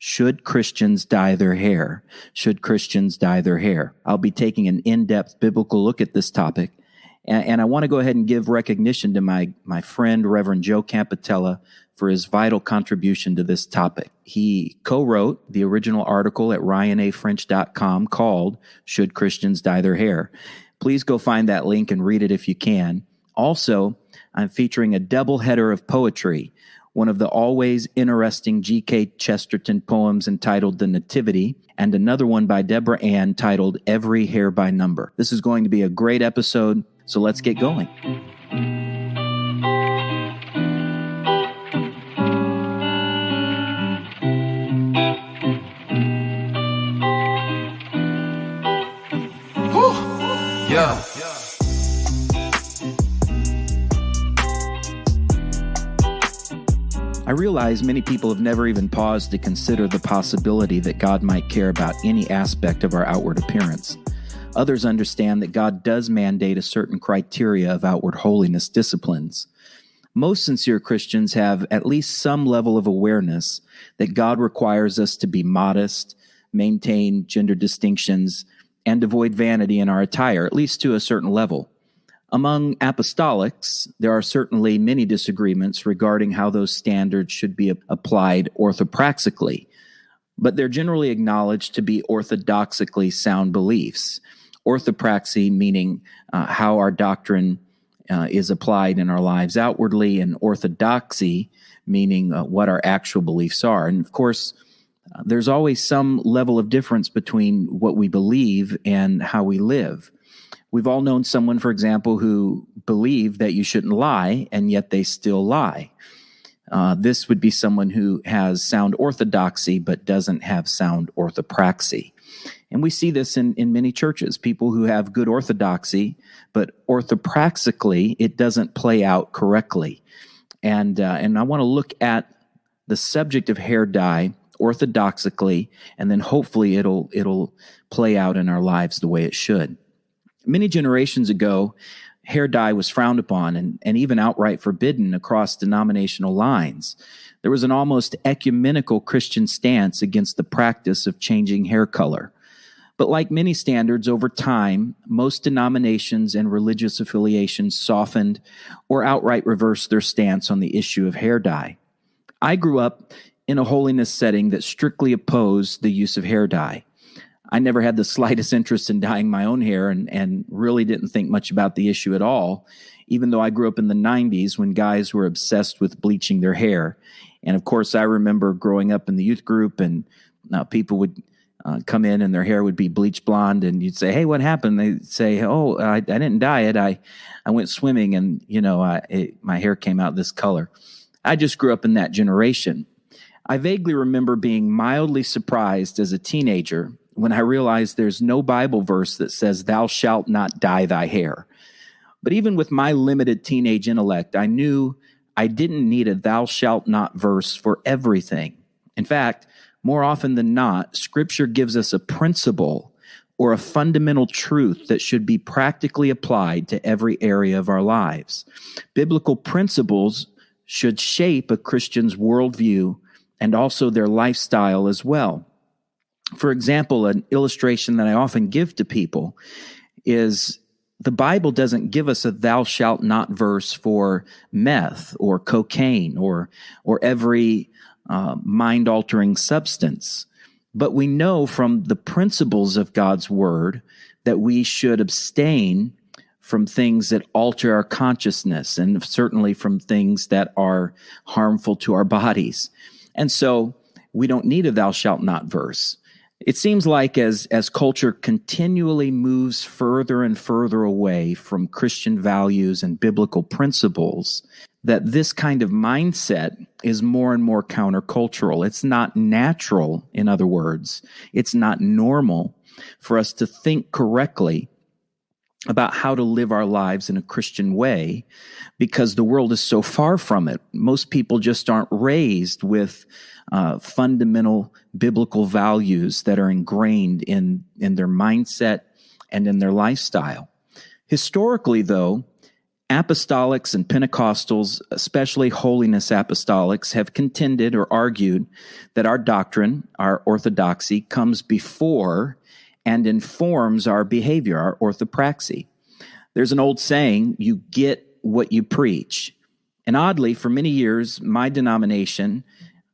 Should Christians dye their hair? Should Christians dye their hair? I'll be taking an in-depth biblical look at this topic. And I want to go ahead and give recognition to my friend, Reverend Joe Campatella, for his vital contribution to this topic. He co-wrote the original article at ryanafrench.com called Should Christians Dye Their Hair? Please go find that link and read it if you can. Also, I'm featuring a doubleheader of poetry, one of the always interesting G.K. Chesterton poems entitled The Nativity, and another one by Deborah Ann titled Every Hair by Number. This is going to be a great episode, so let's get going. Yeah. I realize many people have never even paused to consider the possibility that God might care about any aspect of our outward appearance. Others understand that God does mandate a certain criteria of outward holiness disciplines. Most sincere Christians have at least some level of awareness that God requires us to be modest, maintain gender distinctions, and avoid vanity in our attire, at least to a certain level. Among apostolics, there are certainly many disagreements regarding how those standards should be applied orthopraxically, but they're generally acknowledged to be orthodoxically sound beliefs. Orthopraxy meaning how our doctrine is applied in our lives outwardly, and orthodoxy meaning what our actual beliefs are. And of course, there's always some level of difference between what we believe and how we live. We've all known someone, for example, who believed that you shouldn't lie, and yet they still lie. This would be someone who has sound orthodoxy but doesn't have sound orthopraxy. And we see this in many churches, people who have good orthodoxy, but orthopraxically, it doesn't play out correctly. And I want to look at the subject of hair dye orthodoxically, and then hopefully it'll play out in our lives the way it should. Many generations ago, hair dye was frowned upon and even outright forbidden across denominational lines. There was an almost ecumenical Christian stance against the practice of changing hair color. But like many standards over time, most denominations and religious affiliations softened or outright reversed their stance on the issue of hair dye. I grew up in a holiness setting that strictly opposed the use of hair dye. I never had the slightest interest in dyeing my own hair and really didn't think much about the issue at all, even though I grew up in the 90s when guys were obsessed with bleaching their hair. And of course, I remember growing up in the youth group and people would come in and their hair would be bleach blonde, and you'd say, "Hey, what happened?" They'd say, "Oh, I didn't dye it. I went swimming and, my hair came out this color." I just grew up in that generation. I vaguely remember being mildly surprised as a teenager when I realized there's no Bible verse that says, "Thou shalt not dye thy hair." But even with my limited teenage intellect, I knew I didn't need a "thou shalt not" verse for everything. In fact, more often than not, Scripture gives us a principle or a fundamental truth that should be practically applied to every area of our lives. Biblical principles should shape a Christian's worldview and also their lifestyle as well. For example, an illustration that I often give to people is the Bible doesn't give us a "thou shalt not" verse for meth or cocaine or every mind-altering substance. But we know from the principles of God's Word that we should abstain from things that alter our consciousness and certainly from things that are harmful to our bodies. And so we don't need a "thou shalt not" verse. It seems like as culture continually moves further and further away from Christian values and biblical principles, that this kind of mindset is more and more countercultural. It's not natural, in other words. It's not normal for us to think correctly about how to live our lives in a Christian way because the world is so far from it. Most people just aren't raised with fundamental biblical values that are ingrained in their mindset and in their lifestyle. Historically, though, Apostolics and Pentecostals, especially holiness apostolics, have contended or argued that our doctrine, our orthodoxy, comes before and informs our behavior, our orthopraxy. There's an old saying, you get what you preach. And oddly, for many years, my denomination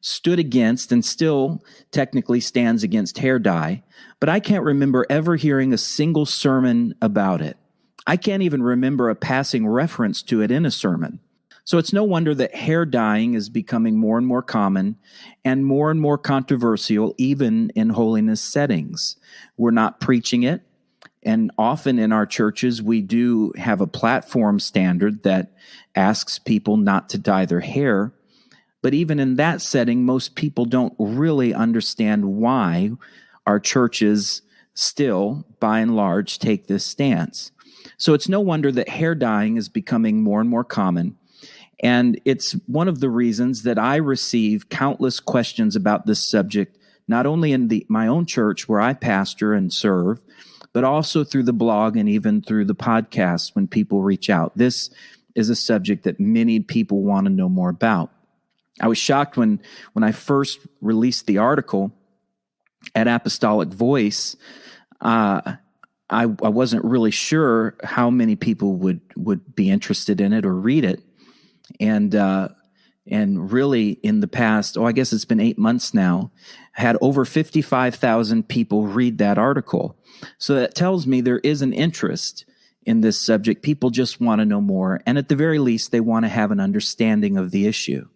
stood against and still technically stands against hair dye, but I can't remember ever hearing a single sermon about it. I can't even remember a passing reference to it in a sermon. So it's no wonder that hair dyeing is becoming more and more common and more controversial, even in holiness settings. We're not preaching it. And often in our churches, we do have a platform standard that asks people not to dye their hair. But even in that setting, most people don't really understand why our churches still, by and large, take this stance. So it's no wonder that hair dyeing is becoming more and more common. And it's one of the reasons that I receive countless questions about this subject, not only in my own church where I pastor and serve, but also through the blog and even through the podcast when people reach out. This is a subject that many people want to know more about. I was shocked when I first released the article at Apostolic Voice. I wasn't really sure how many people would be interested in it or read it. And really in the past, I guess it's been 8 months now, had over 55,000 people read that article. So that tells me there is an interest in this subject. People just want to know more. And at the very least, they want to have an understanding of the issue.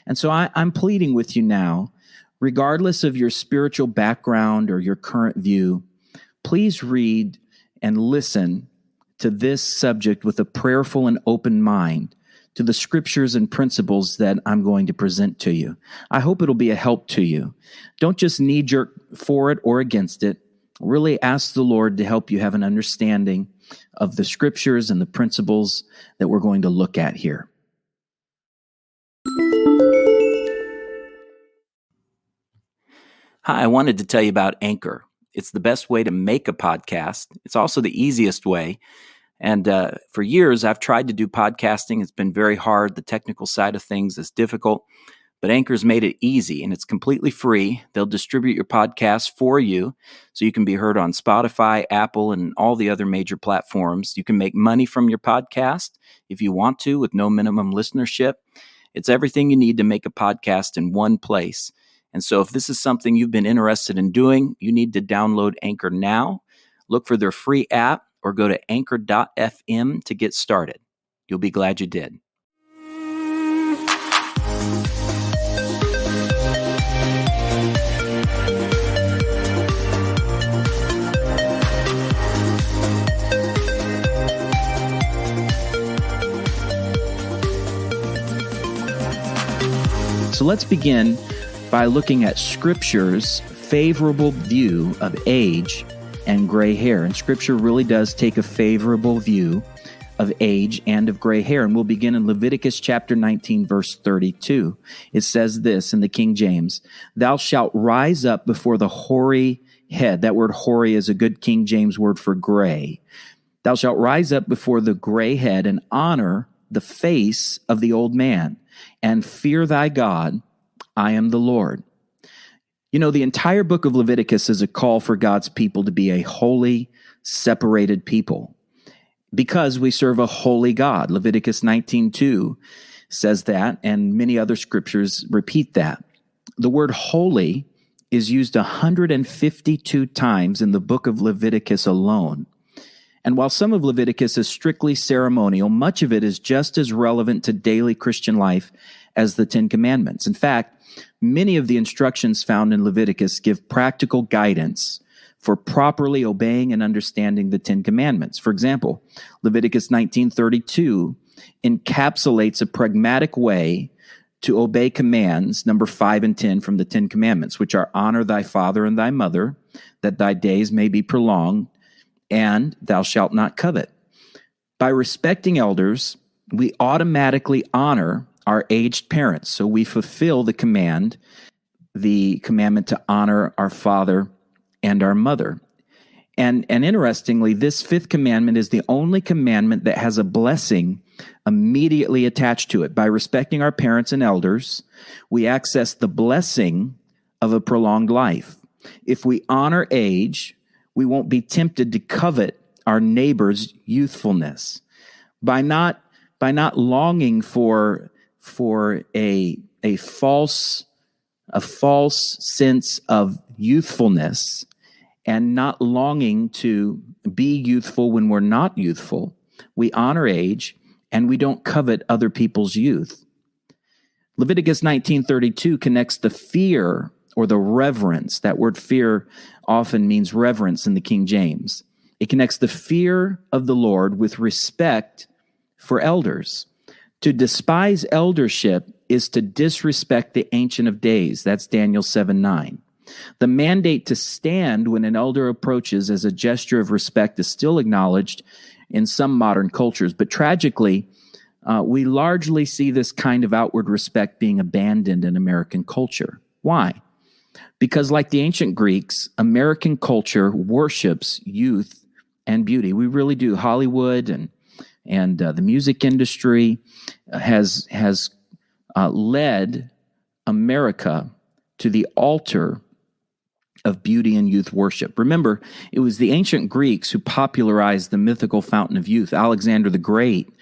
And so I'm pleading with you now, regardless of your spiritual background or your current view, please read and listen to this subject with a prayerful and open mind to the scriptures and principles that I'm going to present to you. I hope it'll be a help to you. Don't just knee-jerk for it or against it. Really ask the Lord to help you have an understanding of the scriptures and the principles that we're going to look at here. Hi, I wanted to tell you about Anchor. It's the best way to make a podcast. It's also the easiest way. And for years, I've tried to do podcasting. It's been very hard. The technical side of things is difficult. But Anchor's made it easy, and it's completely free. They'll distribute your podcast for you, so you can be heard on Spotify, Apple, and all the other major platforms. You can make money from your podcast if you want to, with no minimum listenership. It's everything you need to make a podcast in one place. And so if this is something you've been interested in doing, you need to download Anchor now. Look for their free app or go to anchor.fm to get started. You'll be glad you did. So let's begin by looking at Scripture's favorable view of age and gray hair. And Scripture really does take a favorable view of age and of gray hair. And we'll begin in Leviticus chapter 19, verse 32. It says this in the King James, "Thou shalt rise up before the hoary head." That word hoary is a good King James word for gray. "Thou shalt rise up before the gray head and honor the face of the old man, and fear thy God. I am the Lord." You know, the entire book of Leviticus is a call for God's people to be a holy, separated people because we serve a holy God. Leviticus 19:2 says that, and many other scriptures repeat that. The word holy is used 152 times in the book of Leviticus alone. And while some of Leviticus is strictly ceremonial, much of it is just as relevant to daily Christian life as the Ten Commandments. In fact, many of the instructions found in Leviticus give practical guidance for properly obeying and understanding the Ten Commandments. For example, Leviticus 19:32 encapsulates a pragmatic way to obey commands, number 5 and 10 from the Ten Commandments, which are honor thy father and thy mother, that thy days may be prolonged, and thou shalt not covet. By respecting elders, we automatically honor our aged parents. So we fulfill the commandment to honor our father and our mother. And interestingly, this fifth commandment is the only commandment that has a blessing immediately attached to it. By respecting our parents and elders, we access the blessing of a prolonged life. If we honor age, we won't be tempted to covet our neighbor's youthfulness. By not longing for a false sense of youthfulness, and not longing to be youthful when we're not youthful, we honor age and we don't covet other people's youth. Leviticus 19:32 connects the fear or the reverence. That word fear often means reverence in the King James. It connects the fear of the Lord with respect for elders. To despise eldership is to disrespect the Ancient of Days. That's Daniel 7:9. The mandate to stand when an elder approaches as a gesture of respect is still acknowledged in some modern cultures, but tragically, we largely see this kind of outward respect being abandoned in American culture. Why? Because like the ancient Greeks, American culture worships youth and beauty. We really do. Hollywood and the music industry has led America to the altar of beauty and youth worship. Remember, it was the ancient Greeks who popularized the mythical fountain of youth. Alexander the Great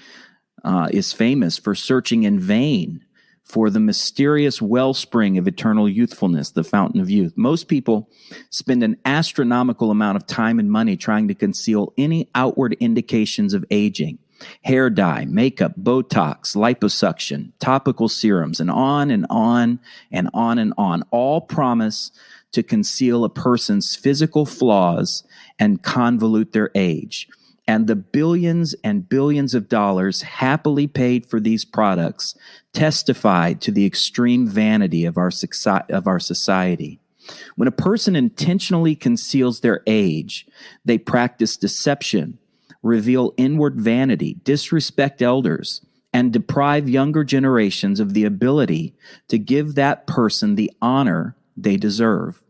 is famous for searching in vain for the mysterious wellspring of eternal youthfulness, the fountain of youth. Most people spend an astronomical amount of time and money trying to conceal any outward indications of aging. Hair dye, makeup, Botox, liposuction, topical serums, and on and on and on and on, all promise to conceal a person's physical flaws and convolute their age. And the billions and billions of dollars happily paid for these products testify to the extreme vanity of our society. When a person intentionally conceals their age, they practice deception, reveal inward vanity, disrespect elders, and deprive younger generations of the ability to give that person the honor they deserve.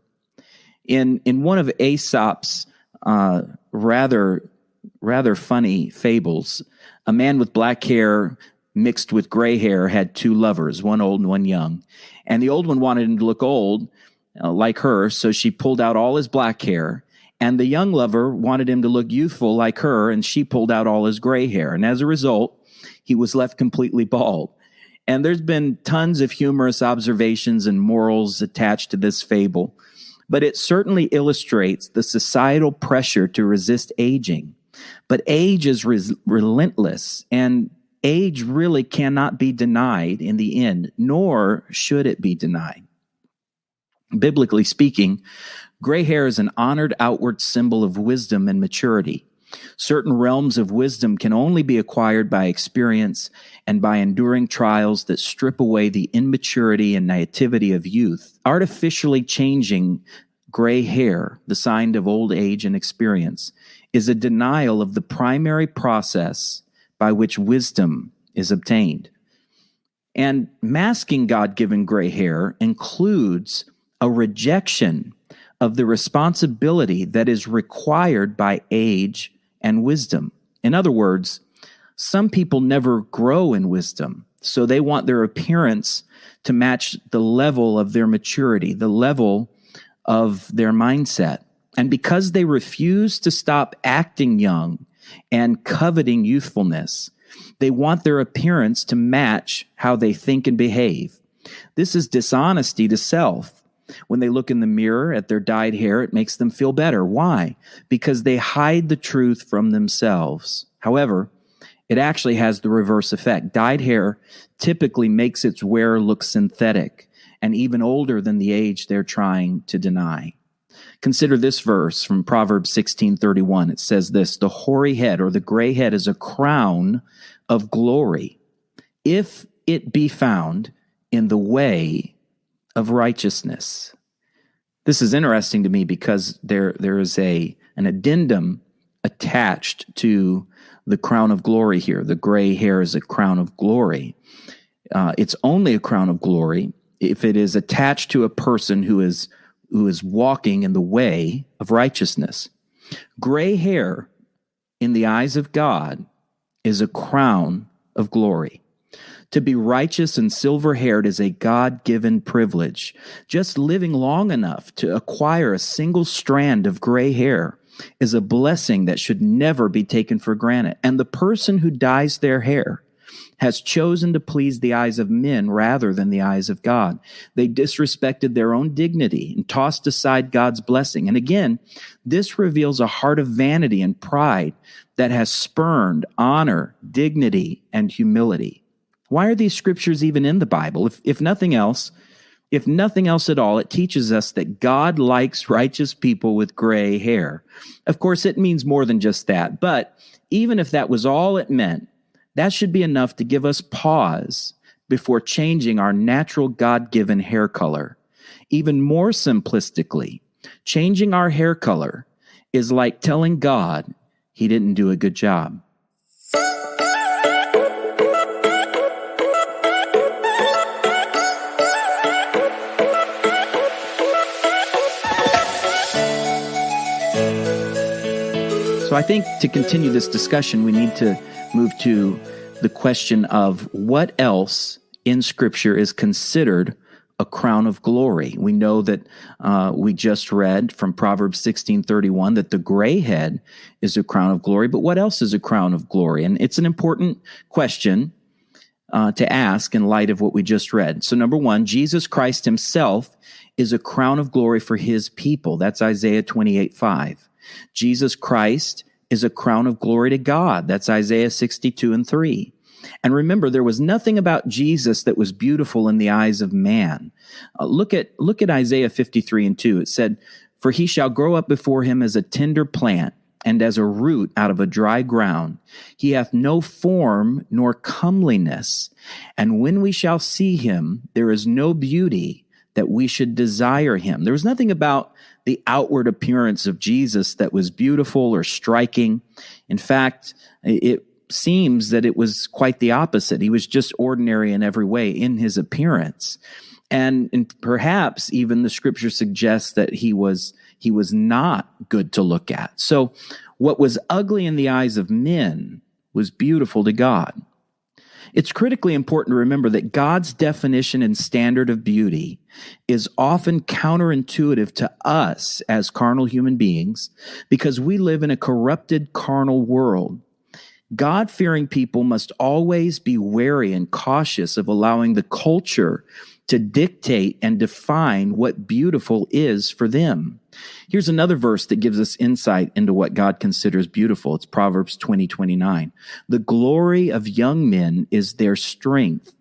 In one of Aesop's rather funny fables, a man with black hair mixed with gray hair had two lovers, one old and one young. And the old one wanted him to look old, like her, so she pulled out all his black hair. And the young lover wanted him to look youthful like her, and she pulled out all his gray hair. And as a result, he was left completely bald. And there's been tons of humorous observations and morals attached to this fable, but it certainly illustrates the societal pressure to resist aging. But age is relentless, and age really cannot be denied in the end, nor should it be denied. Biblically speaking, gray hair is an honored outward symbol of wisdom and maturity. Certain realms of wisdom can only be acquired by experience and by enduring trials that strip away the immaturity and naivety of youth. Artificially changing gray hair, the sign of old age and experience, is a denial of the primary process by which wisdom is obtained. And masking God-given gray hair includes a rejection of the responsibility that is required by age and wisdom. In other words, some people never grow in wisdom, so they want their appearance to match the level of their maturity, the level of their mindset. And because they refuse to stop acting young and coveting youthfulness, they want their appearance to match how they think and behave. This is dishonesty to self. When they look in the mirror at their dyed hair, it makes them feel better. Why? Because they hide the truth from themselves. However, it actually has the reverse effect. Dyed hair typically makes its wearer look synthetic and even older than the age they're trying to deny. Consider this verse from Proverbs 16:31. It says this: "The hoary head or the gray head is a crown of glory, if it be found in the way of righteousness." This is interesting to me because there is an addendum attached to the crown of glory here. The gray hair is a crown of glory. It's only a crown of glory if it is attached to a person who is walking in the way of righteousness. Gray hair in the eyes of God is a crown of glory. To be righteous and silver-haired is a God-given privilege. Just living long enough to acquire a single strand of gray hair is a blessing that should never be taken for granted. And the person who dyes their hair has chosen to please the eyes of men rather than the eyes of God. They disrespected their own dignity and tossed aside God's blessing. And again, this reveals a heart of vanity and pride that has spurned honor, dignity, and humility. Why are these scriptures even in the Bible? If nothing else at all, it teaches us that God likes righteous people with gray hair. Of course, it means more than just that, but even if that was all it meant, that should be enough to give us pause before changing our natural God-given hair color. Even more simplistically, changing our hair color is like telling God he didn't do a good job. So I think to continue this discussion, we need to move to the question of what else in Scripture is considered a crown of glory. We know that we just read from Proverbs 16:31 that the gray head is a crown of glory, but what else is a crown of glory? And it's an important question to ask in light of what we just read. So number one, Jesus Christ himself is a crown of glory for his people. That's Isaiah 28:5. Jesus Christ is a crown of glory to God. That's Isaiah 62:3. And remember, there was nothing about Jesus that was beautiful in the eyes of man. Look at Isaiah 53:2. It said, "For he shall grow up before him as a tender plant, and as a root out of a dry ground. He hath no form nor comeliness. And when we shall see him, there is no beauty that we should desire him." There was nothing about the outward appearance of Jesus that was beautiful or striking. In fact, it seems that it was quite the opposite. He was just ordinary in every way in his appearance. And perhaps even the scripture suggests that he was not good to look at. So what was ugly in the eyes of men was beautiful to God. It's critically important to remember that God's definition and standard of beauty is often counterintuitive to us as carnal human beings because we live in a corrupted carnal world. God-fearing people must always be wary and cautious of allowing the culture to dictate and define what beautiful is for them. Here's another verse that gives us insight into what God considers beautiful. It's Proverbs 20:29. "The glory of young men is their strength,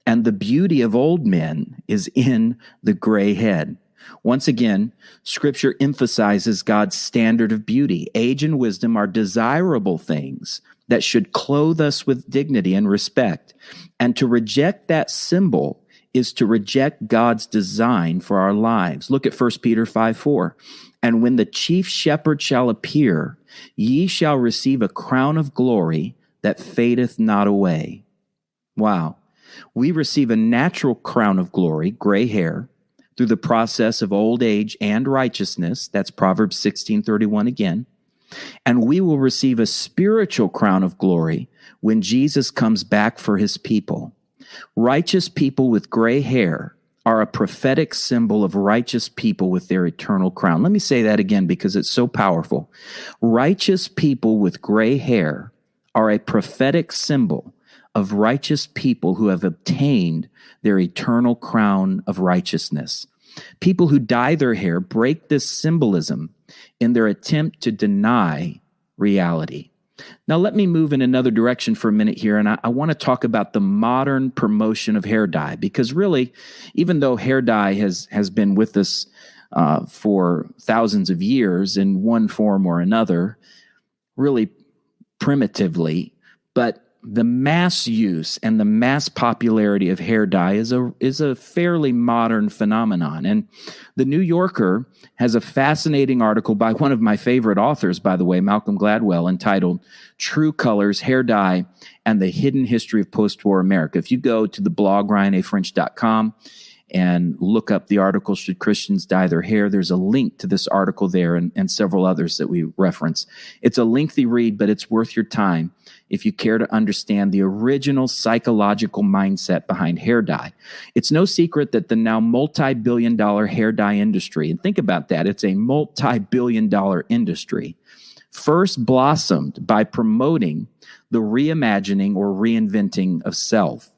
and the beauty of old men is in the gray head." Once again, Scripture emphasizes God's standard of beauty. Age and wisdom are desirable things that should clothe us with dignity and respect. And to reject that symbol is to reject God's design for our lives. Look at 1 Peter 5:4. "And when the chief shepherd shall appear, ye shall receive a crown of glory that fadeth not away." Wow. We receive a natural crown of glory, gray hair, through the process of old age and righteousness. That's Proverbs 16:31 again. And we will receive a spiritual crown of glory when Jesus comes back for his people. Righteous people with gray hair are a prophetic symbol of righteous people with their eternal crown. Let me say that again because it's so powerful. Righteous people with gray hair are a prophetic symbol of righteous people who have obtained their eternal crown of righteousness. People who dye their hair break this symbolism in their attempt to deny reality. Now, let me move in another direction for a minute here, and I want to talk about the modern promotion of hair dye, because really, even though hair dye has been with us for thousands of years in one form or another, really primitively, but the mass use and the mass popularity of hair dye is a fairly modern phenomenon. And the New Yorker has a fascinating article by one of my favorite authors, by the way, Malcolm Gladwell, entitled "True Colors, Hair Dye, and the Hidden History of Post-War America." If you go to the blog, ryanafrench.com, and look up the article, Should Christians Dye Their Hair? There's a link to this article there and several others that we reference. It's a lengthy read, but it's worth your time if you care to understand the original psychological mindset behind hair dye. It's no secret that the now multi-billion-dollar hair dye industry, and think about that, it's a multi-billion-dollar industry, first blossomed by promoting the reimagining or reinventing of self.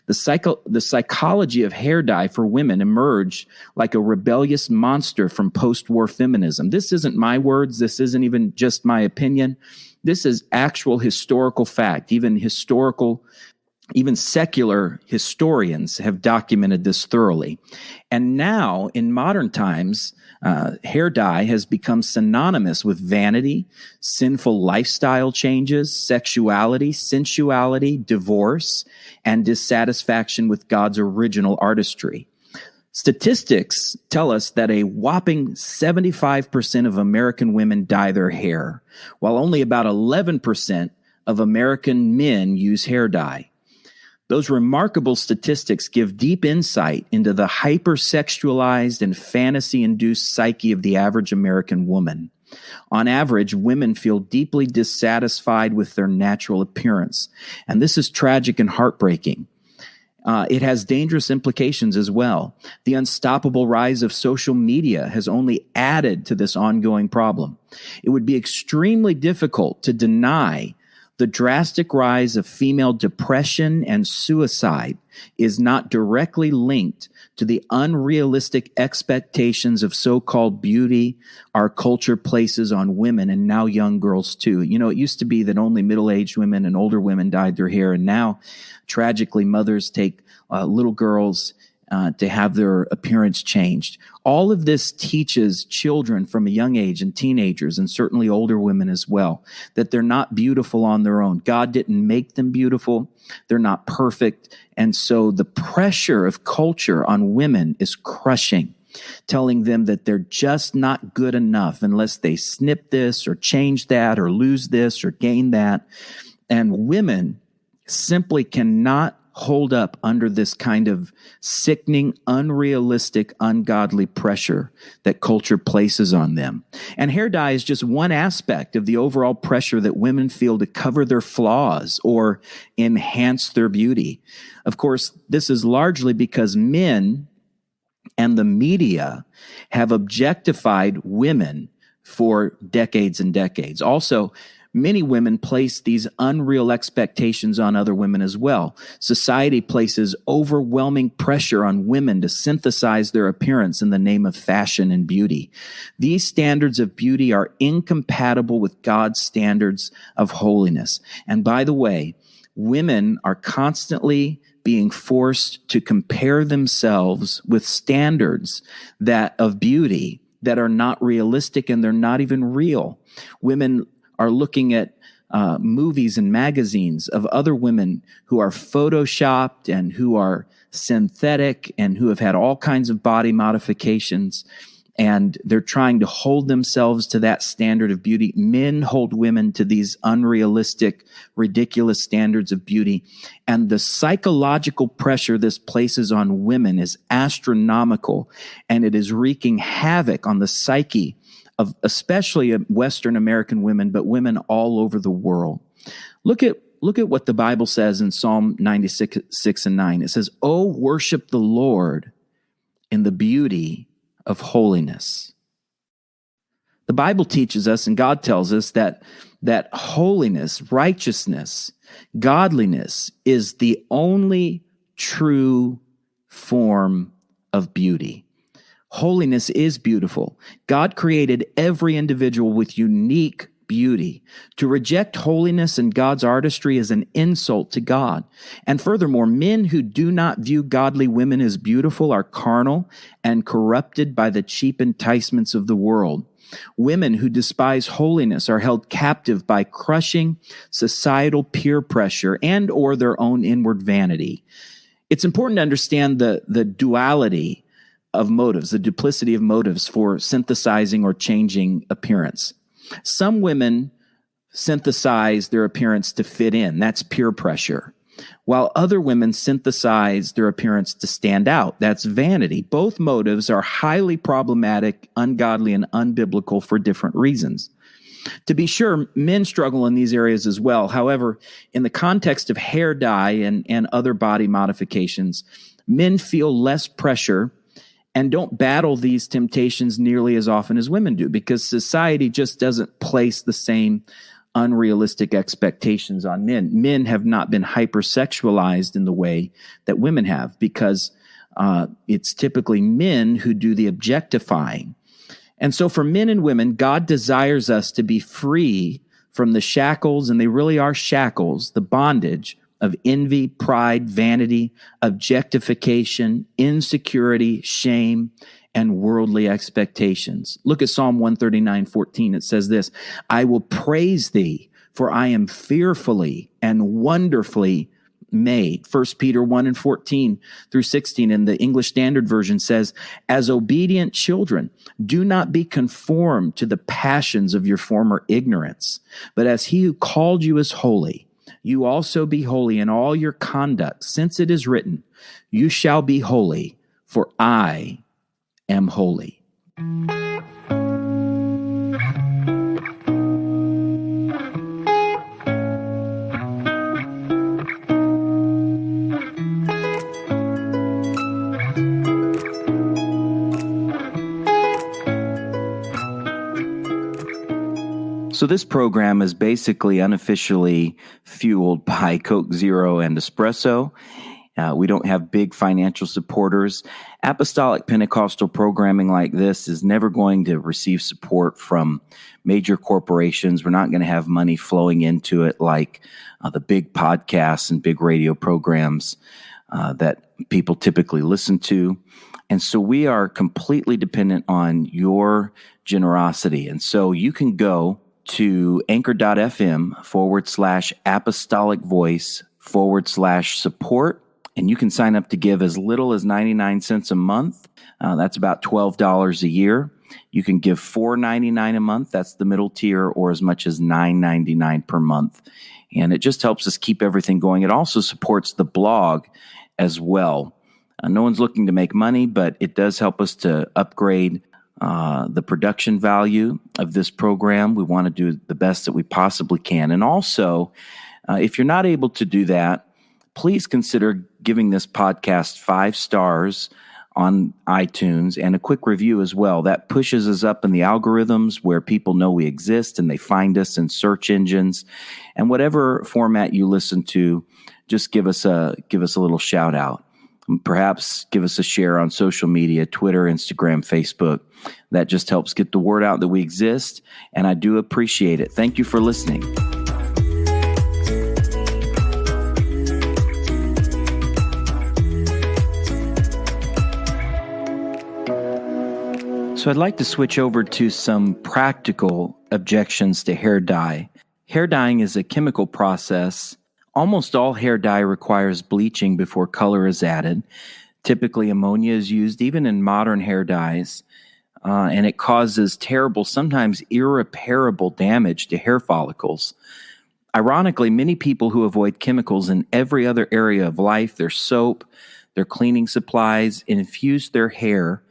The psychology of hair dye for women emerged like a rebellious monster from post-war feminism. This isn't my words. This isn't even just my opinion. This is actual historical fact. Even secular historians have documented this thoroughly. And now, in modern times, hair dye has become synonymous with vanity, sinful lifestyle changes, sexuality, sensuality, divorce, and dissatisfaction with God's original artistry. Statistics tell us that a whopping 75% of American women dye their hair, while only about 11% of American men use hair dye. Those remarkable statistics give deep insight into the hypersexualized and fantasy-induced psyche of the average American woman. On average, women feel deeply dissatisfied with their natural appearance, and this is tragic and heartbreaking. It has dangerous implications as well. The unstoppable rise of social media has only added to this ongoing problem. It would be extremely difficult to deny the drastic rise of female depression and suicide is not directly linked to the unrealistic expectations of so-called beauty our culture places on women, and now young girls too. You know, it used to be that only middle-aged women and older women dyed their hair, and now, tragically, mothers take little girls to have their appearance changed. All of this teaches children from a young age and teenagers, and certainly older women as well, that they're not beautiful on their own. God didn't make them beautiful. They're not perfect. And so the pressure of culture on women is crushing, telling them that they're just not good enough unless they snip this or change that or lose this or gain that. And women simply cannot hold up under this kind of sickening, unrealistic, ungodly pressure that culture places on them. And hair dye is just one aspect of the overall pressure that women feel to cover their flaws or enhance their beauty. Of course, this is largely because men and the media have objectified women for decades and decades. Also, many women place these unreal expectations on other women as well. Society places overwhelming pressure on women to synthesize their appearance in the name of fashion and beauty. These standards of beauty are incompatible with God's standards of holiness. And by the way, women are constantly being forced to compare themselves with standards of beauty that are not realistic, and they're not even real. Women are looking at movies and magazines of other women who are photoshopped and who are synthetic and who have had all kinds of body modifications, and they're trying to hold themselves to that standard of beauty. Men hold women to these unrealistic, ridiculous standards of beauty, and the psychological pressure this places on women is astronomical, and it is wreaking havoc on the psyche of especially Western American women, but women all over the world. Look at what the Bible says in Psalm 96, 6 and 9. It says, "Oh, worship the Lord in the beauty of holiness." The Bible teaches us, and God tells us, that holiness, righteousness, godliness is the only true form of beauty. Holiness is beautiful. God created every individual with unique beauty. To reject holiness and God's artistry is an insult to God. And furthermore, men who do not view godly women as beautiful are carnal and corrupted by the cheap enticements of the world. Women who despise holiness are held captive by crushing societal peer pressure and or their own inward vanity. It's important to understand the duality of motives, the duplicity of motives for synthesizing or changing appearance. Some women synthesize their appearance to fit in. That's peer pressure. while other women synthesize their appearance to stand out. That's vanity. Both motives are highly problematic, ungodly, and unbiblical for different reasons. To be sure, men struggle in these areas as well. However, in the context of hair dye and other body modifications, men feel less pressure and don't battle these temptations nearly as often as women do, because society just doesn't place the same unrealistic expectations on men. Men have not been hypersexualized in the way that women have, because it's typically men who do the objectifying. And so for men and women, God desires us to be free from the shackles, and they really are shackles, the bondage of envy, pride, vanity, objectification, insecurity, shame, and worldly expectations. Look at Psalm 139:14. It says this: I will praise thee, for I am fearfully and wonderfully made. 1 Peter 1:14 through 16 in the English Standard Version says, as obedient children, do not be conformed to the passions of your former ignorance, but as he who called you is holy, you also be holy in all your conduct, since it is written, you shall be holy, for I am holy. So this program is basically unofficially fueled by Coke Zero and Espresso. We don't have big financial supporters. Apostolic Pentecostal programming like this is never going to receive support from major corporations. We're not going to have money flowing into it like the big podcasts and big radio programs that people typically listen to. And so we are completely dependent on your generosity. And so you can go to anchor.fm/apostolic voice/support. And you can sign up to give as little as 99 cents a month. That's about $12 a year. You can give $4.99 a month. That's the middle tier, or as much as $9.99 per month. And it just helps us keep everything going. It also supports the blog as well. No one's looking to make money, but it does help us to upgrade the production value of this program. We want to do the best that we possibly can. And also, if you're not able to do that, please consider giving this podcast 5 stars on iTunes and a quick review as well. That pushes us up in the algorithms where people know we exist and they find us in search engines. And whatever format you listen to, just give us a little shout out. Perhaps give us a share on social media, Twitter, Instagram, Facebook. That just helps get the word out that we exist, and I do appreciate it. Thank you for listening. So I'd like to switch over to some practical objections to hair dye. Hair dyeing is a chemical process. Almost all hair dye requires bleaching before color is added. Typically, ammonia is used even in modern hair dyes, and it causes terrible, sometimes irreparable damage to hair follicles. Ironically, many people who avoid chemicals in every other area of life, their soap, their cleaning supplies, infuse their hair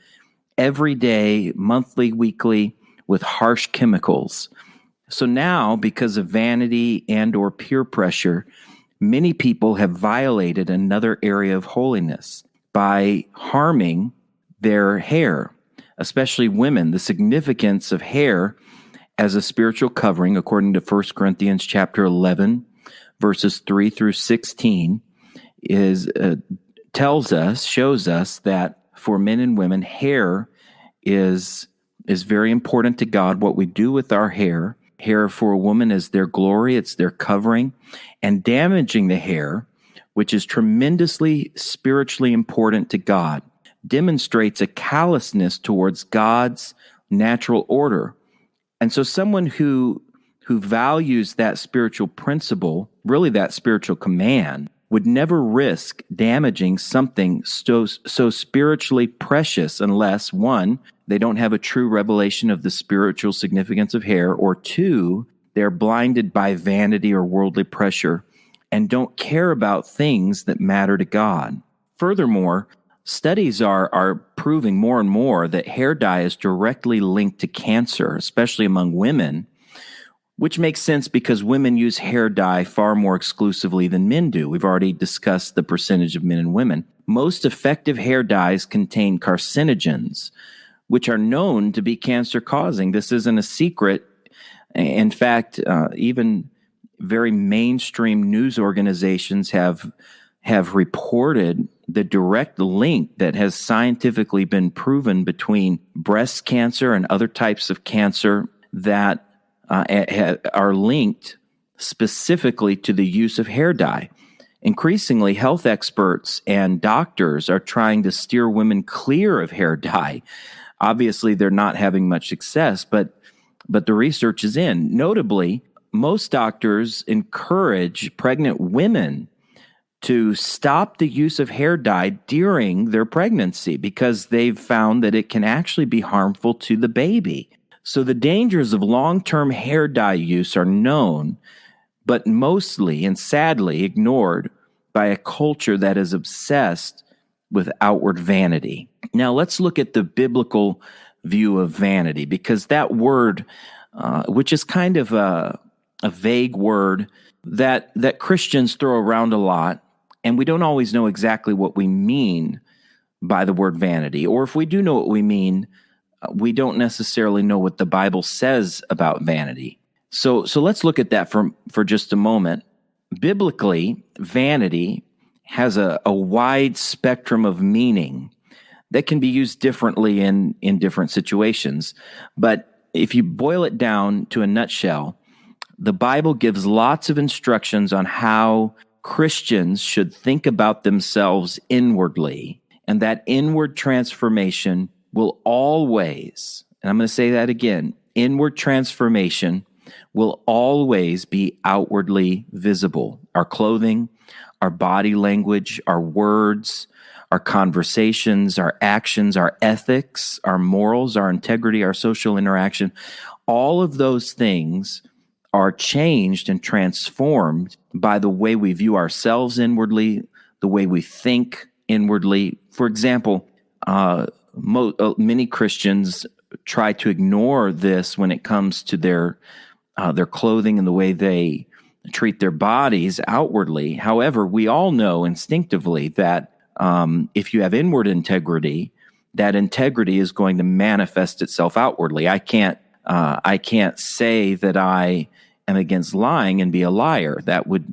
every day, monthly, weekly, with harsh chemicals. So now, because of vanity and or peer pressure, many people have violated another area of holiness by harming their hair, especially women. The significance of hair as a spiritual covering, according to 1 Corinthians chapter 11, verses 3 through 16, shows us that for men and women, hair is very important to God. What we do with our hair for a woman is their glory, it's their covering, and damaging the hair, which is tremendously spiritually important to God, demonstrates a callousness towards God's natural order. And so someone who values that spiritual principle, really that spiritual command, would never risk damaging something so spiritually precious unless, 1, they don't have a true revelation of the spiritual significance of hair, or 2, they're blinded by vanity or worldly pressure and don't care about things that matter to God. Furthermore, studies are proving more and more that hair dye is directly linked to cancer, especially among women, which makes sense because women use hair dye far more exclusively than men do. We've already discussed the percentage of men and women. Most effective hair dyes contain carcinogens, which are known to be cancer-causing. This isn't a secret. In fact, even very mainstream news organizations have reported the direct link that has scientifically been proven between breast cancer and other types of cancer that are linked specifically to the use of hair dye. Increasingly, health experts and doctors are trying to steer women clear of hair dye. Obviously, they're not having much success, but the research is in. Notably, most doctors encourage pregnant women to stop the use of hair dye during their pregnancy because they've found that it can actually be harmful to the baby. So the dangers of long-term hair dye use are known, but mostly and sadly ignored by a culture that is obsessed with outward vanity. Now let's look at the biblical view of vanity, because that word, which is kind of a vague word that Christians throw around a lot, and we don't always know exactly what we mean by the word vanity. Or if we do know what we mean, we don't necessarily know what the Bible says about vanity. So let's look at that for just a moment. Biblically, vanity has a wide spectrum of meaning that can be used differently in different situations. But if you boil it down to a nutshell, the Bible gives lots of instructions on how Christians should think about themselves inwardly, and that inward transformation will always, and I'm going to say that again, inward transformation will always be outwardly visible. Our clothing, our body language, our words, our conversations, our actions, our ethics, our morals, our integrity, our social interaction, all of those things are changed and transformed by the way we view ourselves inwardly, the way we think inwardly. For example, many Christians try to ignore this when it comes to their clothing and the way they treat their bodies outwardly. However, we all know instinctively that if you have inward integrity, that integrity is going to manifest itself outwardly. I can't say that I am against lying and be a liar. That would,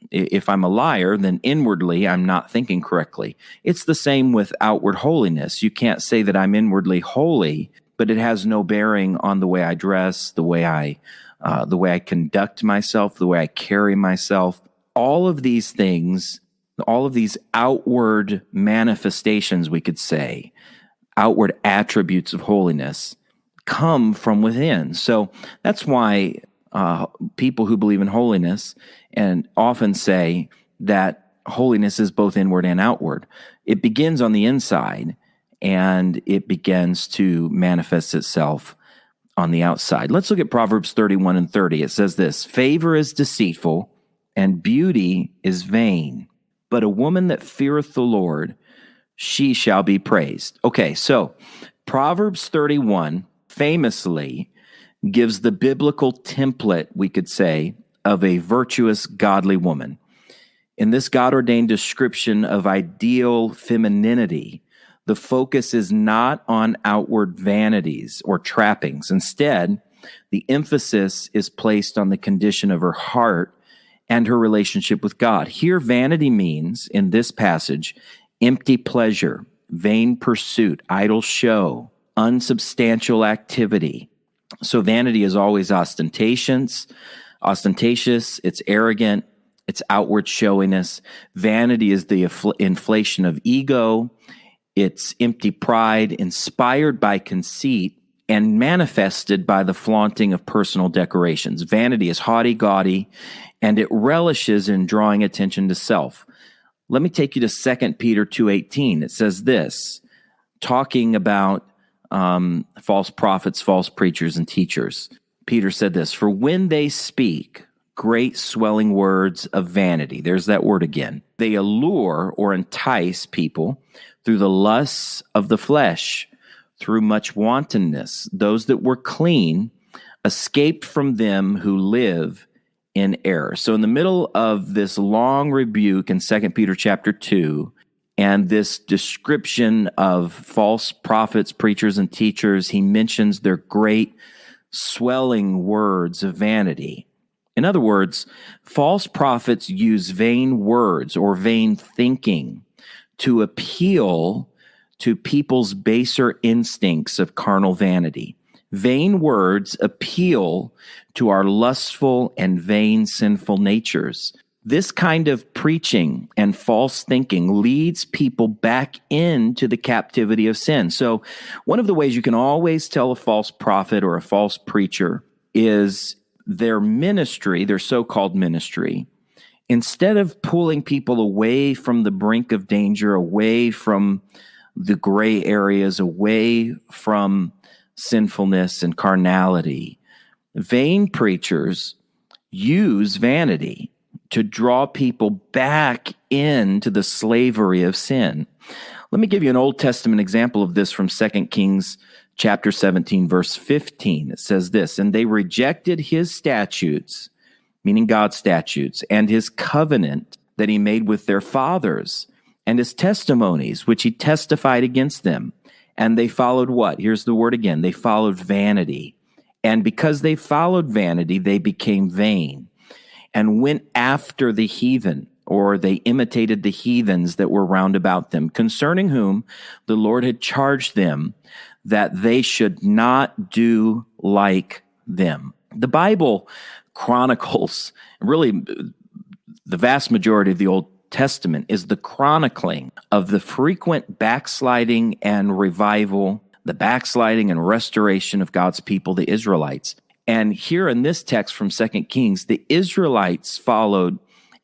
if I'm a liar, then inwardly I'm not thinking correctly. It's the same with outward holiness. You can't say that I'm inwardly holy, but it has no bearing on the way I dress, the way I conduct myself, the way I carry myself. All of these things, all of these outward manifestations, we could say, outward attributes of holiness, come from within. So that's why people who believe in holiness and often say that holiness is both inward and outward. It begins on the inside, and it begins to manifest itself on the outside. Let's look at Proverbs 31 and 30. It says this: favor is deceitful, and beauty is vain, but a woman that feareth the Lord, she shall be praised. Okay, so Proverbs 31 famously gives the biblical template, we could say, of a virtuous, godly woman. In this God-ordained description of ideal femininity, the focus is not on outward vanities or trappings. Instead, the emphasis is placed on the condition of her heart and her relationship with God. Here, vanity means, in this passage, empty pleasure, vain pursuit, idle show, unsubstantial activity. So vanity is always ostentatious, it's arrogant, it's outward showiness. Vanity is the inflation of ego, it's empty pride, inspired by conceit, and manifested by the flaunting of personal decorations. Vanity is haughty-gaudy, and it relishes in drawing attention to self. Let me take you to 2 Peter 2:18. It says this, talking about false prophets, false preachers, and teachers. Peter said this: for when they speak great swelling words of vanity. There's that word again. They allure or entice people through the lusts of the flesh, through much wantonness. Those that were clean escaped from them who live in error. So in the middle of this long rebuke in 2 Peter chapter 2, and this description of false prophets, preachers, and teachers, he mentions their great swelling words of vanity. In other words, false prophets use vain words or vain thinking to appeal to people's baser instincts of carnal vanity. Vain words appeal to our lustful and vain sinful natures. This kind of preaching and false thinking leads people back into the captivity of sin. So one of the ways you can always tell a false prophet or a false preacher is their ministry, their so-called ministry. Instead of pulling people away from the brink of danger, away from the gray areas, away from sinfulness and carnality, vain preachers use vanity to draw people back into the slavery of sin. Let me give you an Old Testament example of this from 2 Kings chapter 17, verse 15. It says this, "And they rejected his statutes," meaning God's statutes, "and his covenant that he made with their fathers, and his testimonies, which he testified against them. And they followed" what? Here's the word again. They followed vanity. "And because they followed vanity, they became vain, and went after the heathen," or they imitated the heathens that were round about them, "concerning whom the Lord had charged them that they should not do like them." The Bible chronicles, really the vast majority of the Old Testament is the chronicling of the frequent backsliding and revival, the backsliding and restoration of God's people, the Israelites. And here in this text from 2 Kings, the Israelites followed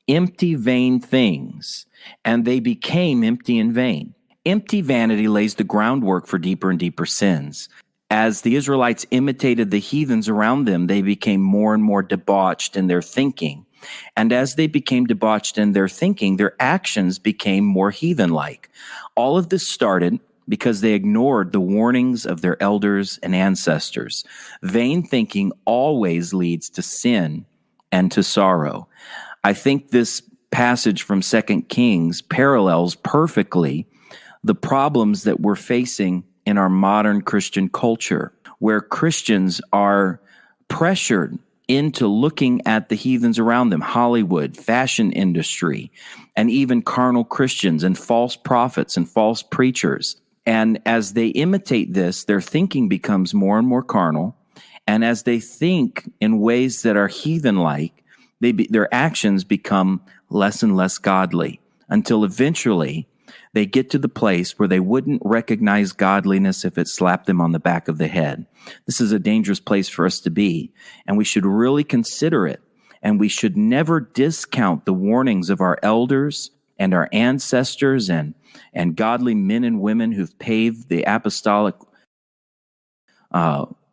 empty, vain things, and they became empty and vain. Empty vanity lays the groundwork for deeper and deeper sins. As the Israelites imitated the heathens around them, they became more and more debauched in their thinking. And as they became debauched in their thinking, their actions became more heathen-like. All of this started because they ignored the warnings of their elders and ancestors. Vain thinking always leads to sin and to sorrow. I think this passage from 2 Kings parallels perfectly the problems that we're facing in our modern Christian culture, where Christians are pressured into looking at the heathens around them, Hollywood, fashion industry, and even carnal Christians and false prophets and false preachers. And as they imitate this, their thinking becomes more and more carnal. And as they think in ways that are heathen-like, their actions become less and less godly, until eventually they get to the place where they wouldn't recognize godliness if it slapped them on the back of the head. This is a dangerous place for us to be, and we should really consider it. And we should never discount the warnings of our elders and our ancestors and godly men and women who've paved the apostolic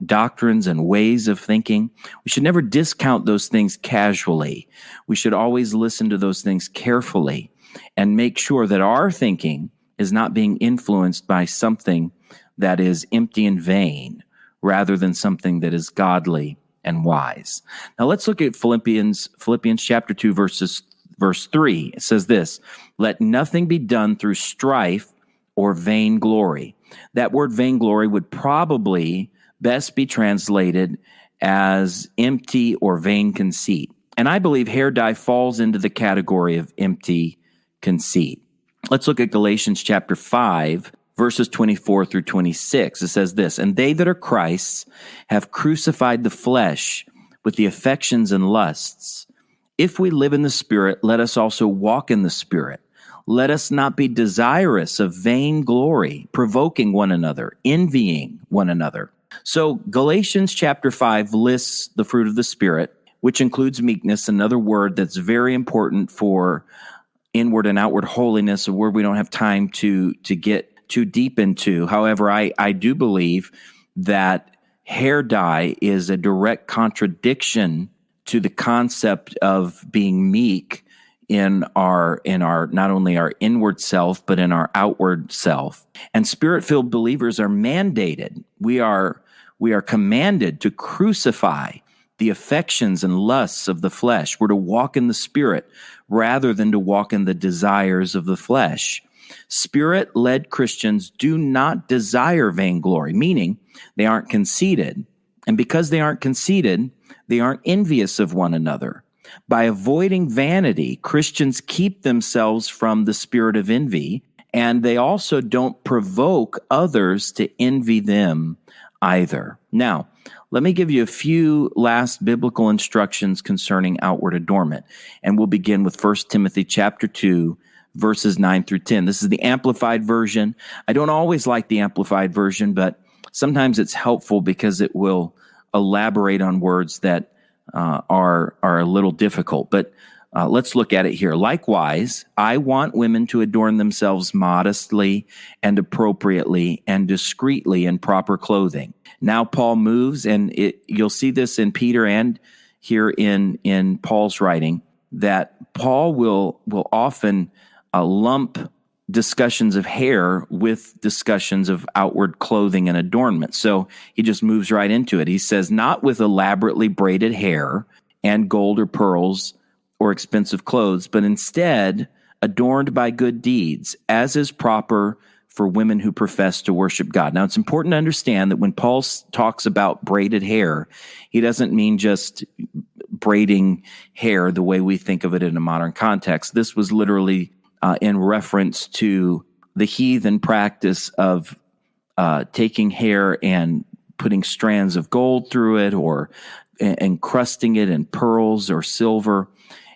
doctrines and ways of thinking. We should never discount those things casually. We should always listen to those things carefully and make sure that our thinking is not being influenced by something that is empty and vain, rather than something that is godly and wise. Now let's look at Philippians chapter 2, verse 3. It says this, "Let nothing be done through strife or vainglory." That word vainglory would probably best be translated as empty or vain conceit. And I believe hair dye falls into the category of empty conceit. Let's look at Galatians chapter 5, verses 24 through 26. It says this, "And they that are Christ's have crucified the flesh with the affections and lusts. If we live in the Spirit, let us also walk in the Spirit. Let us not be desirous of vain glory, provoking one another, envying one another." So Galatians chapter 5 lists the fruit of the Spirit, which includes meekness, another word that's very important for inward and outward holiness, a word we don't have time to get too deep into. However, I do believe that hair dye is a direct contradiction to the concept of being meek in our not only our inward self, but in our outward self. And Spirit-filled believers are mandated. We are commanded to crucify the affections and lusts of the flesh. We're to walk in the Spirit rather than to walk in the desires of the flesh. Spirit-led Christians do not desire vainglory, meaning they aren't conceited. And because they aren't conceited, they aren't envious of one another. By avoiding vanity, Christians keep themselves from the spirit of envy, and they also don't provoke others to envy them either. Now, let me give you a few last biblical instructions concerning outward adornment, and we'll begin with 1 Timothy chapter 2, verses 9 through 10. This is the Amplified version. I don't always like the Amplified version, but sometimes it's helpful because it will elaborate on words that are a little difficult. But let's look at it here. Likewise, I want women to adorn themselves modestly and appropriately and discreetly in proper clothing. Now Paul moves, and you'll see this in Peter and here in Paul's writing, that Paul will often lump discussions of hair with discussions of outward clothing and adornment. So he just moves right into it. He says, not with elaborately braided hair and gold or pearls or expensive clothes, but instead adorned by good deeds, as is proper for women who profess to worship God. Now, it's important to understand that when Paul talks about braided hair, he doesn't mean just braiding hair the way we think of it in a modern context. This was literally in reference to the heathen practice of taking hair and putting strands of gold through it or encrusting it in pearls or silver.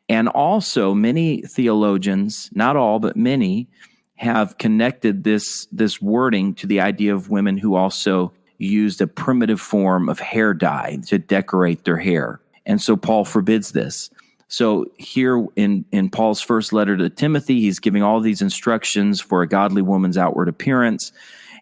And also many theologians, not all, but many, have connected this wording to the idea of women who also used a primitive form of hair dye to decorate their hair. And so Paul forbids this. So here in Paul's first letter to Timothy, he's giving all these instructions for a godly woman's outward appearance.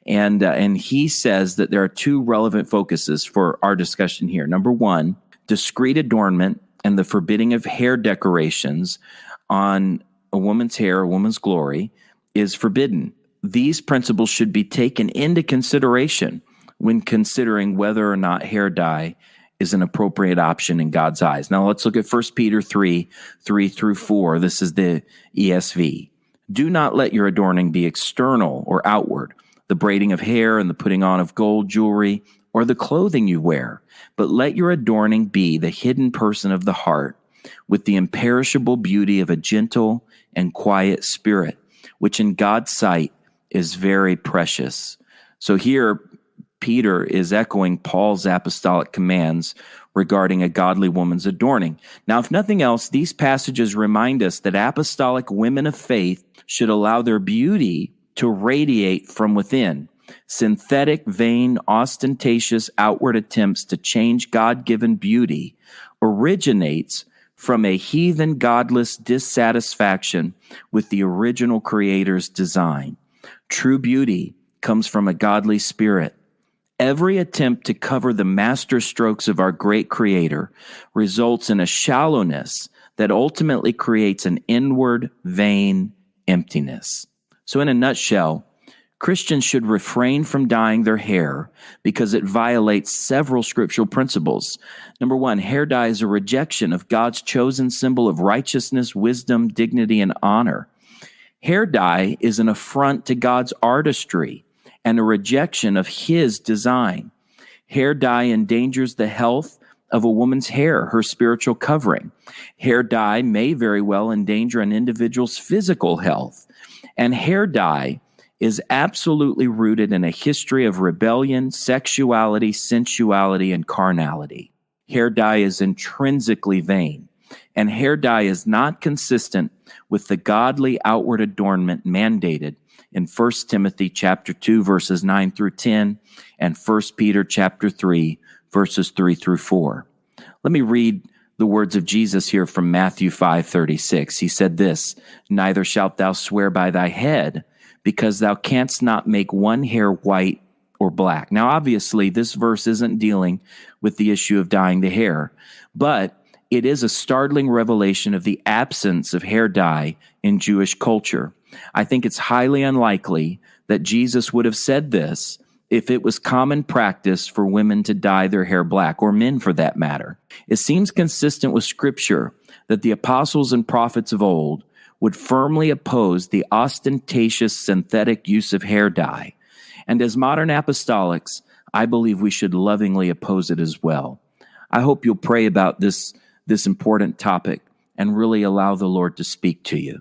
And he says that there are two relevant focuses for our discussion here. Number one, discreet adornment and the forbidding of hair decorations on a woman's hair, a woman's glory, is forbidden. These principles should be taken into consideration when considering whether or not hair dye is an appropriate option in God's eyes. Now let's look at 1 Peter 3 through 4. This is the ESV. Do not let your adorning be external or outward, the braiding of hair and the putting on of gold jewelry or the clothing you wear, but let your adorning be the hidden person of the heart with the imperishable beauty of a gentle and quiet spirit, which in God's sight is very precious. So here, Peter is echoing Paul's apostolic commands regarding a godly woman's adorning. Now, if nothing else, these passages remind us that apostolic women of faith should allow their beauty to radiate from within. Synthetic, vain, ostentatious outward attempts to change God-given beauty originates from a heathen, godless dissatisfaction with the original Creator's design. True beauty comes from a godly spirit. Every attempt to cover the master strokes of our great Creator results in a shallowness that ultimately creates an inward, vain emptiness. So in a nutshell, Christians should refrain from dyeing their hair because it violates several scriptural principles. Number one, hair dye is a rejection of God's chosen symbol of righteousness, wisdom, dignity, and honor. Hair dye is an affront to God's artistry and a rejection of His design. Hair dye endangers the health of a woman's hair, her spiritual covering. Hair dye may very well endanger an individual's physical health. And hair dye is absolutely rooted in a history of rebellion, sexuality, sensuality, and carnality. Hair dye is intrinsically vain, and hair dye is not consistent with the godly outward adornment mandated in 1 Timothy chapter 2, verses 9 through 10, and 1 Peter chapter 3, verses 3 through 4. Let me read the words of Jesus here from Matthew 5:36. He said this, "Neither shalt thou swear by thy head, because thou canst not make one hair white or black." Now, obviously, this verse isn't dealing with the issue of dyeing the hair, but it is a startling revelation of the absence of hair dye in Jewish culture. I think it's highly unlikely that Jesus would have said this if it was common practice for women to dye their hair black, or men for that matter. It seems consistent with Scripture that the apostles and prophets of old would firmly oppose the ostentatious synthetic use of hair dye. And as modern apostolics, I believe we should lovingly oppose it as well. I hope you'll pray about this important topic and really allow the Lord to speak to you.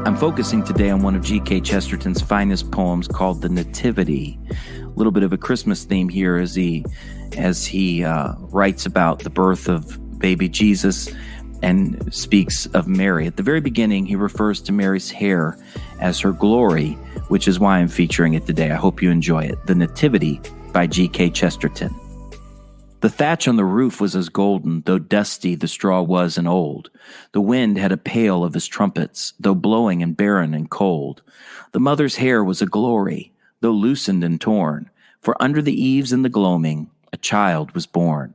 I'm focusing today on one of G.K. Chesterton's finest poems called The Nativity. A little bit of a Christmas theme here as he writes about the birth of baby Jesus and speaks of Mary. At the very beginning, he refers to Mary's hair as her glory, which is why I'm featuring it today. I hope you enjoy it. The Nativity by G.K. Chesterton. The thatch on the roof was as golden, though dusty the straw was and old. The wind had a pail of his trumpets, though blowing and barren and cold. The mother's hair was a glory, though loosened and torn, for under the eaves in the gloaming a child was born.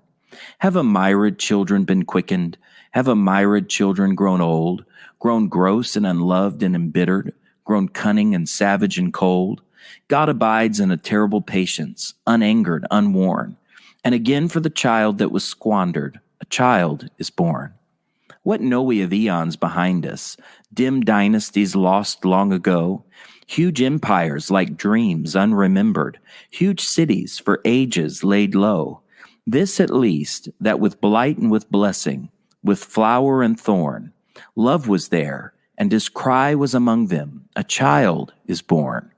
Have a myriad children been quickened? Have a myriad children grown old, grown gross and unloved and embittered, grown cunning and savage and cold? God abides in a terrible patience, unangered, unworn. And again for the child that was squandered, a child is born. What know we of eons behind us, dim dynasties lost long ago, huge empires like dreams unremembered, huge cities for ages laid low? This at least, that with blight and with blessing, with flower and thorn, love was there, and his cry was among them, a child is born.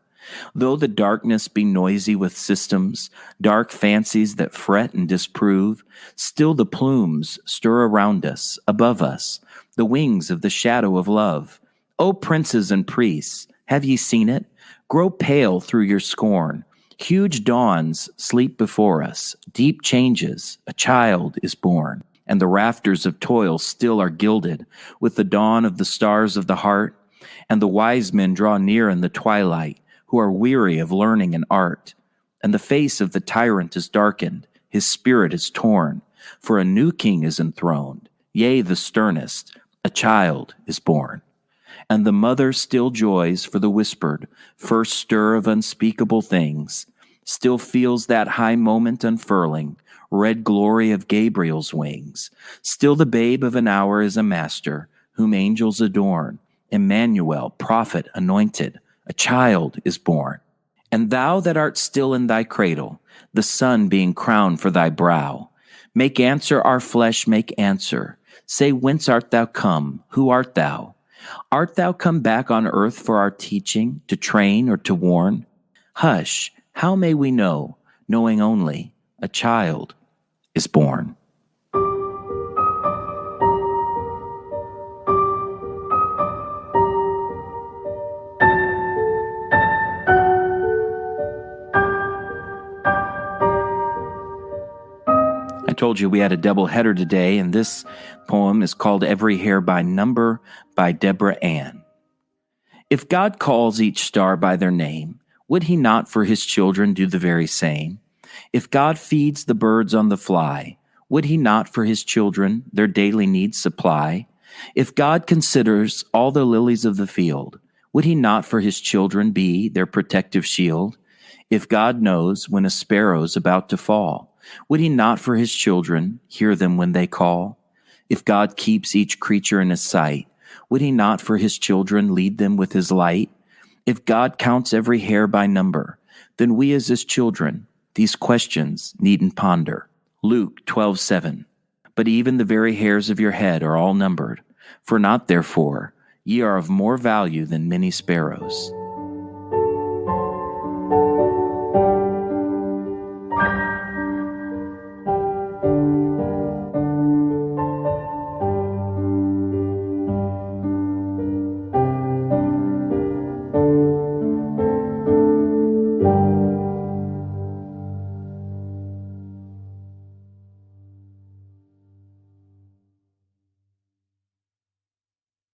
Though the darkness be noisy with systems, dark fancies that fret and disprove, still the plumes stir around us, above us, the wings of the shadow of love. O princes and priests, have ye seen it? Grow pale through your scorn. Huge dawns sleep before us, deep changes, a child is born. And the rafters of toil still are gilded with the dawn of the stars of the heart, and the wise men draw near in the twilight, who are weary of learning and art. And the face of the tyrant is darkened, his spirit is torn, for a new king is enthroned, yea, the sternest, a child is born. And the mother still joys for the whispered, first stir of unspeakable things, still feels that high moment unfurling, red glory of Gabriel's wings. Still the babe of an hour is a master, whom angels adorn, Emmanuel, prophet anointed, a child is born. And thou that art still in thy cradle, the sun being crowned for thy brow, make answer our flesh, make answer. Say, whence art thou come? Who art thou? Art thou come back on earth for our teaching, to train or to warn? Hush, how may we know, knowing only a child is born? I told you we had a doubleheader today, and this poem is called Every Hair by Number by Deborah Ann. If God calls each star by their name, would he not for his children do the very same? If God feeds the birds on the fly, would he not for his children their daily needs supply? If God considers all the lilies of the field, would he not for his children be their protective shield? If God knows when a sparrow's about to fall, would he not for his children hear them when they call? If God keeps each creature in his sight, would he not for his children lead them with his light? If God counts every hair by number, then we as his children these questions needn't ponder. Luke 12:7. But even the very hairs of your head are all numbered. For not therefore ye are of more value than many sparrows.